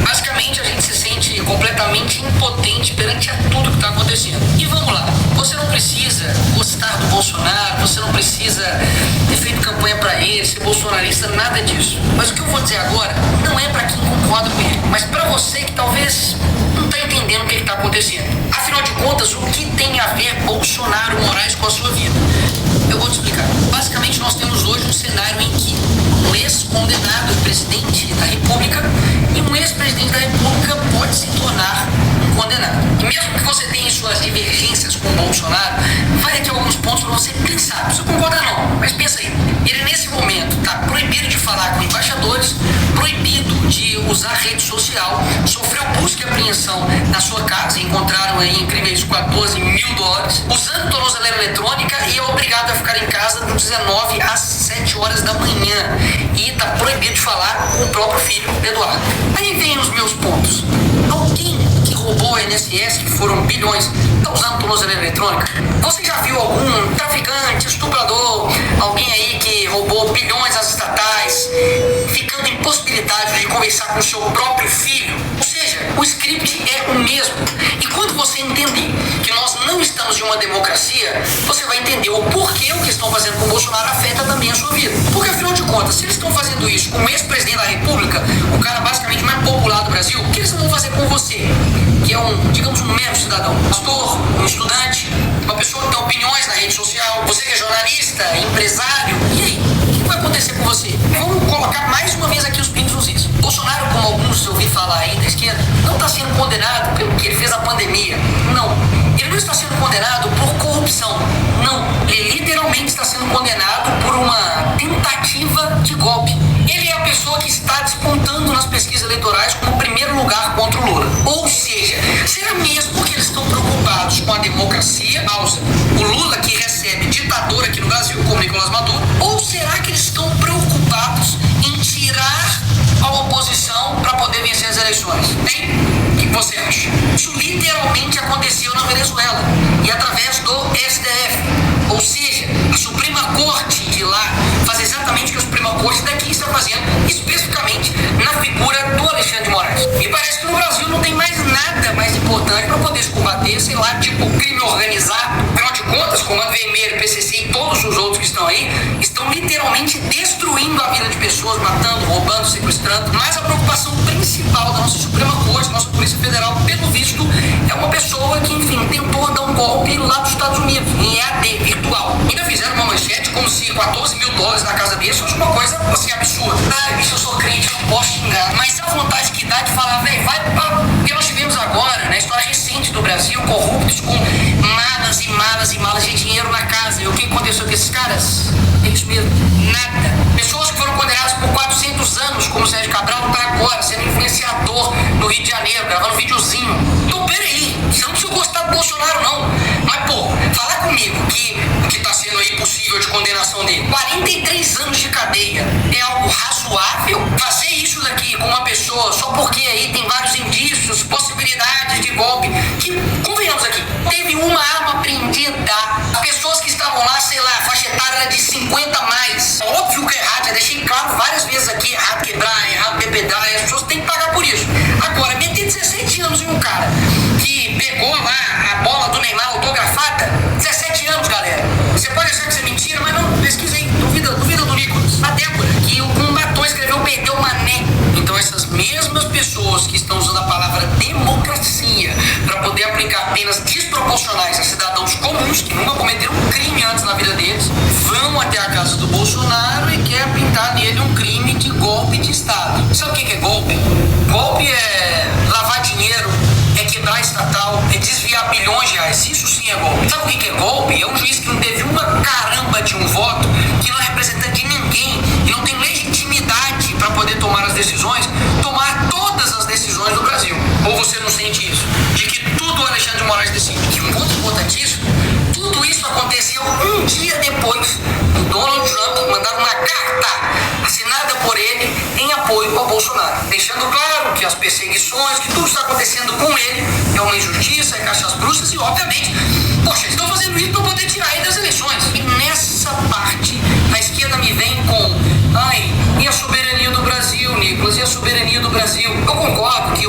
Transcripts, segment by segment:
Basicamente, a gente se sente completamente impotente perante a tudo que está acontecendo. E vamos lá, você não precisa gostar do Bolsonaro, você não precisa ter feito campanha para ele, ser bolsonarista, nada disso. Mas o que eu vou dizer agora não é para quem concorda com ele, mas para você que talvez não está entendendo o que está acontecendo. Afinal de contas, o que tem a ver Bolsonaro Moraes com a sua vida? Eu vou te explicar. Basicamente, nós temos hoje um cenário em que um ex-condenado presidente da República e um ex-presidente da República pode se tornar um condenado. E mesmo que você tenha suas divergências com o Bolsonaro, vai aqui alguns pontos para você pensar. Não precisa concordar não, mas pensa aí. Ele nesse momento está proibido de falar com embaixadores, proibido de usar rede social, sofreu busca e apreensão na sua casa, encontraram aí incríveis $14 mil, usando tornozeleira eletrônica e é obrigado a ficar em casa do 19 às 7 horas da manhã e está proibido de falar com o próprio filho, Eduardo. Aí vem os meus pontos. Alguém que roubou o INSS, que foram bilhões, está usando tornozeleira eletrônica? Você já viu algum traficante, estuprador, alguém aí que roubou bilhões às estatais, ficando impossibilitado de conversar com o seu próprio filho? Ou seja, o script é o mesmo. E quando você entender que nós não estamos em uma democracia, você vai entender o porquê o que estão fazendo com o Bolsonaro afeta também a sua vida. Porque afinal de contas, se eles estão fazendo isso com o ex-presidente da República, o cara basicamente mais popular do Brasil, o que eles vão fazer com você? Que é digamos, um mero cidadão, um pastor, um estudante, uma pessoa que tem opiniões na rede social, você que é jornalista, empresário, e aí? O que vai acontecer com você? Vamos colocar mais uma vez aqui os pingos nos is. Bolsonaro, como alguns eu ouvi falar aí da esquerda, não está sendo condenado pelo que ele fez na pandemia. Não. Ele não está sendo condenado por corrupção. Não. Ele literalmente está sendo condenado por uma tentativa de golpe. Ele é a pessoa que está despontando nas pesquisas eleitorais como primeiro lugar contra o Lula. Ou seja, será mesmo que eles estão preocupados com a democracia? Pausa. O Lula que recebe ditador aqui no Brasil, como Nicolás Maduro, ou será que eles estão preocupados em tirar a oposição para poder vencer as eleições? Hein? O que você acha? Isso literalmente aconteceu na Venezuela e através do STF. Ou seja, a Suprema Corte de lá faz exatamente o que a Suprema Corte daqui está fazendo, especificamente na figura do Alexandre de Moraes. Me parece que no Brasil não tem mais nada mais importante para poder se combater, sei lá, tipo crime organizado. Afinal de contas, Comando Vermelho, PCC e todos os outros que estão aí estão literalmente destruindo a vida de pessoas, matando, roubando, sequestrando. Mas a preocupação principal da nossa Suprema Corte, da nossa Polícia Federal, pelo visto, é uma pessoa que, enfim, tentou dar um golpe lá dos Estados Unidos, em EAD, virtual. Ainda fizeram uma manchete como se $14 mil na casa dele fosse uma coisa, assim, absurda. Ah, bicho, eu sou crente, não posso xingar. Mas a vontade que dá de falar, velho, vai pra... Porque nós tivemos agora, na história recente do Brasil, corruptos com malas e malas e malas de dinheiro na casa. E o que aconteceu com esses caras? É isso mesmo, nada. Pessoas que foram condenadas por 400 anos, como o Sérgio Cabral, tá agora sendo influenciador no Rio de Janeiro, gravando videozinho. Então, peraí, você não precisa gostar do Bolsonaro, não. Mas, pô, falar comigo que o que tá sendo aí possível de condenação dele, 43 anos de cadeia, é algo razoável? Fazer isso daqui com uma pessoa só porque aí tem vários indícios, possibilidades de golpe, que, convenhamos aqui, teve uma arma apreendida, as pessoas que estavam lá, sei lá, a faixa etária era de 50 a mais. É óbvio que é errado, já deixei claro várias vezes aqui, errado quebrar, errado bebedar, e as pessoas têm que pagar por isso. Agora, meter 17 anos em um cara que pegou lá a bola do Neymar autografada, 17 anos, galera. Você pode achar que isso é mentira, mas não, pesquisa aí, duvida do Nicolas. A Débora, que um batom escreveu perdeu mané. Então essas mesmas pessoas que estão usando a palavra democracia para poder aplicar penas desproporcionais a cidadãos comuns que nunca cometeram um crime antes na vida deles, vão até a casa do Bolsonaro e quer pintar nele um crime de golpe de Estado. Sabe o que é golpe? Golpe é lavar dinheiro, é quebrar estatal, é desviar bilhões de reais. Isso sim é golpe. Sabe o que é golpe? É um juiz que não teve uma caramba de um voto, que não é representante de ninguém e não tem legitimidade para poder tomar as decisões, tomar todas as decisões do Brasil. Ou você não sente isso? De que tudo o Alexandre de Moraes decide. E um ponto importantíssimo, tudo isso aconteceu um dia depois do Donald Trump mandar uma carta assinada por ele em apoio ao Bolsonaro, deixando claro que as perseguições, que tudo está acontecendo com ele é uma injustiça, é caixas bruxas e, obviamente, poxa, estão fazendo isso para poder tirar ele das eleições. E nessa parte, a esquerda me vem com, e a soberania do Brasil, Nicolas, e a soberania do Brasil? Eu concordo que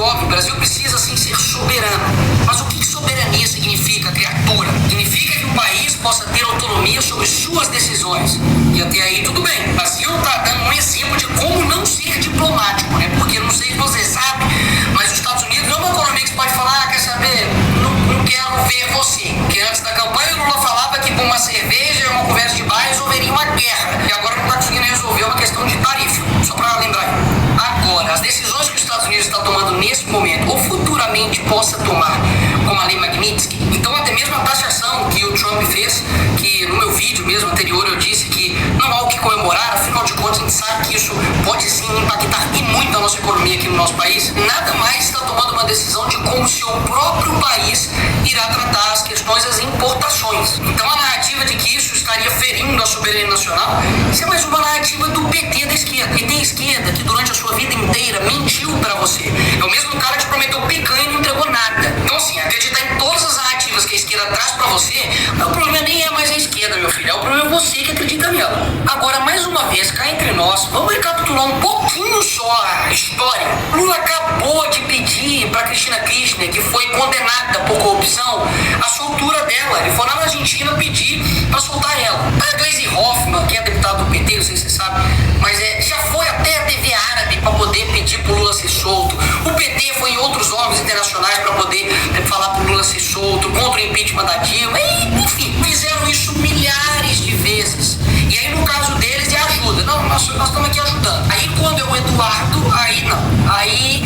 meu filho, é o problema você que acredita nela. Agora, mais uma vez, cá entre nós, vamos recapitular um pouquinho só a história. Lula acabou de pedir para Cristina Kirchner, que foi condenada por corrupção, a soltura dela. Ele foi lá na Argentina pedir para soltar ela. A Gleisi Hoffmann, que é deputada do PT, não sei se você sabe, mas já foi até a TV árabe para poder pedir pro Lula ser solto. O PT foi em outros órgãos internacionais para poder falar pro Lula ser solto, contra o impeachment da Dilma, e, enfim, fizeram isso milhares de vezes. E aí, no caso deles, é ajuda. Não, nós estamos aqui ajudando. Aí, quando é o Eduardo, aí não. Aí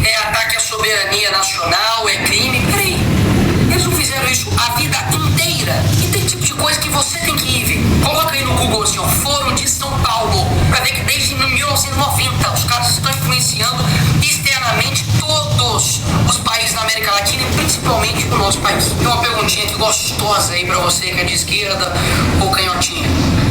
é ataque à soberania nacional, é crime. Peraí, eles não fizeram isso a vida inteira. E tem tipo de coisa que você tem que ir ver. Coloca aí no Google assim, ó, Foro de São Paulo, pra ver que desde 1990 os caras estão influenciando externamente todos os países da América Latina e principalmente o nosso país. Tem uma perguntinha aqui gostosa aí pra você que é de esquerda ou canhotinha.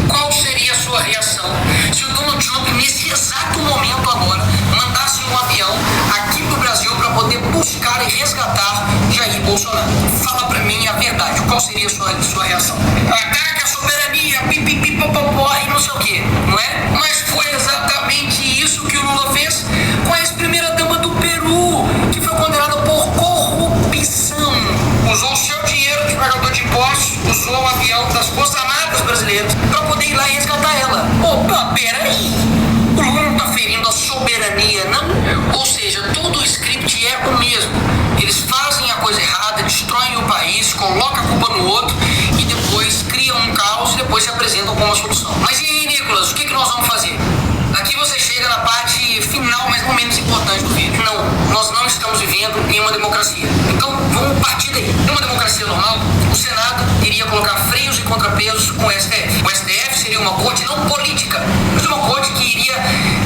Qual seria a sua reação se o Donald Trump, nesse exato momento agora, mandasse um avião aqui pro Brasil para poder buscar e resgatar Jair Bolsonaro? Fala pra mim a verdade, qual seria a sua reação? Ataque a soberania, pipipipopopó e não sei o que, não é? Mas foi exatamente isso que o Lula fez com a ex-primeira-dama do Peru, que foi condenada por corrupção. Usou o seu dinheiro de pagador de impostos, usou um avião das Forças Armadas brasileiras para poder ir lá e resgatar ela. Opa, peraí! O Lula não tá ferindo a soberania, não? Ou seja, todo o script é o mesmo. Eles fazem a coisa errada, destroem o país, colocam a culpa no outro e depois criam um caos e depois se apresentam como uma solução. Mas e aí, Nicolas, o que nós vamos fazer? Aqui você chega na parte final, mas não menos importante do vídeo. Não, nós não estamos vivendo em uma democracia. Então, vamos partir daí. Em uma democracia normal, o Senado iria colocar freios e contrapesos com o STF. O STF seria uma corte não política, mas uma corte que iria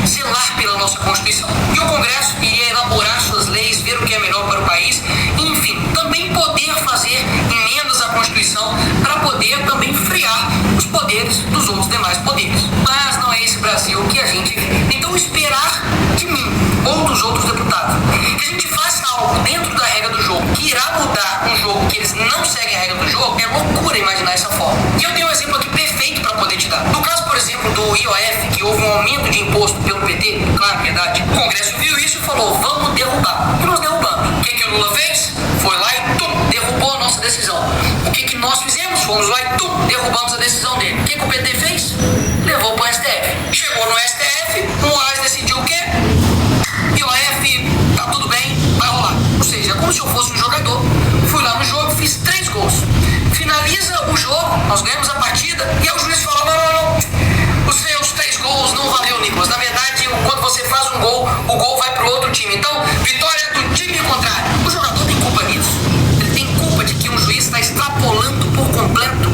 zelar pela nossa Constituição. E o Congresso iria elaborar suas leis, ver o que é melhor para o país, e, enfim, também poder fazer emendas à Constituição para poder também frear os poderes dos outros demais poderes. Mas não é esse Brasil que a gente vive. Então, esperar de mim ou dos outros deputados que a gente faça algo dentro da regra do jogo que irá mudar um jogo que eles não seguem a regra do jogo, é loucura imaginar essa forma. E eu tenho um exemplo aqui perfeito para poder te dar. No caso, por exemplo, do IOF, que houve um aumento de imposto pelo PT, claro, verdade, o Congresso viu isso e falou, vamos derrubar. E nós derrubamos. O que o Lula fez? Foi lá e derrubou a nossa decisão. O que nós fizemos? Fomos lá e derrubamos a decisão dele. O que o PT fez? Levou para o STF. Chegou no STF, o Moraes decidiu o quê? IOF, tá tudo bem, vai rolar. Ou seja, é como se eu fosse um jogador. Fui lá no jogo, fiz 3 gols. Finaliza o jogo, nós ganhamos a partida, e aí o juiz fala, não. Os seus 3 gols não valeu, Nicolas. Na verdade, quando você faz um gol, o gol vai pro outro time. Então, vitória do time contrário. O jogador tem culpa nisso. Ele tem culpa de que um juiz está extrapolando por completo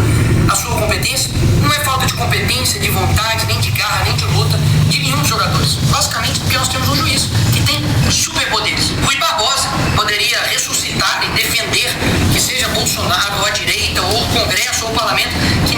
a sua competência. Não é falta de competência, de vontade, nem de garra, nem de luta de nenhum dos jogadores. Basicamente porque nós temos um juiz que tem superpoderes. Rui Barbosa poderia ressuscitar e defender que seja Bolsonaro ou a direita ou o Congresso ou o Parlamento que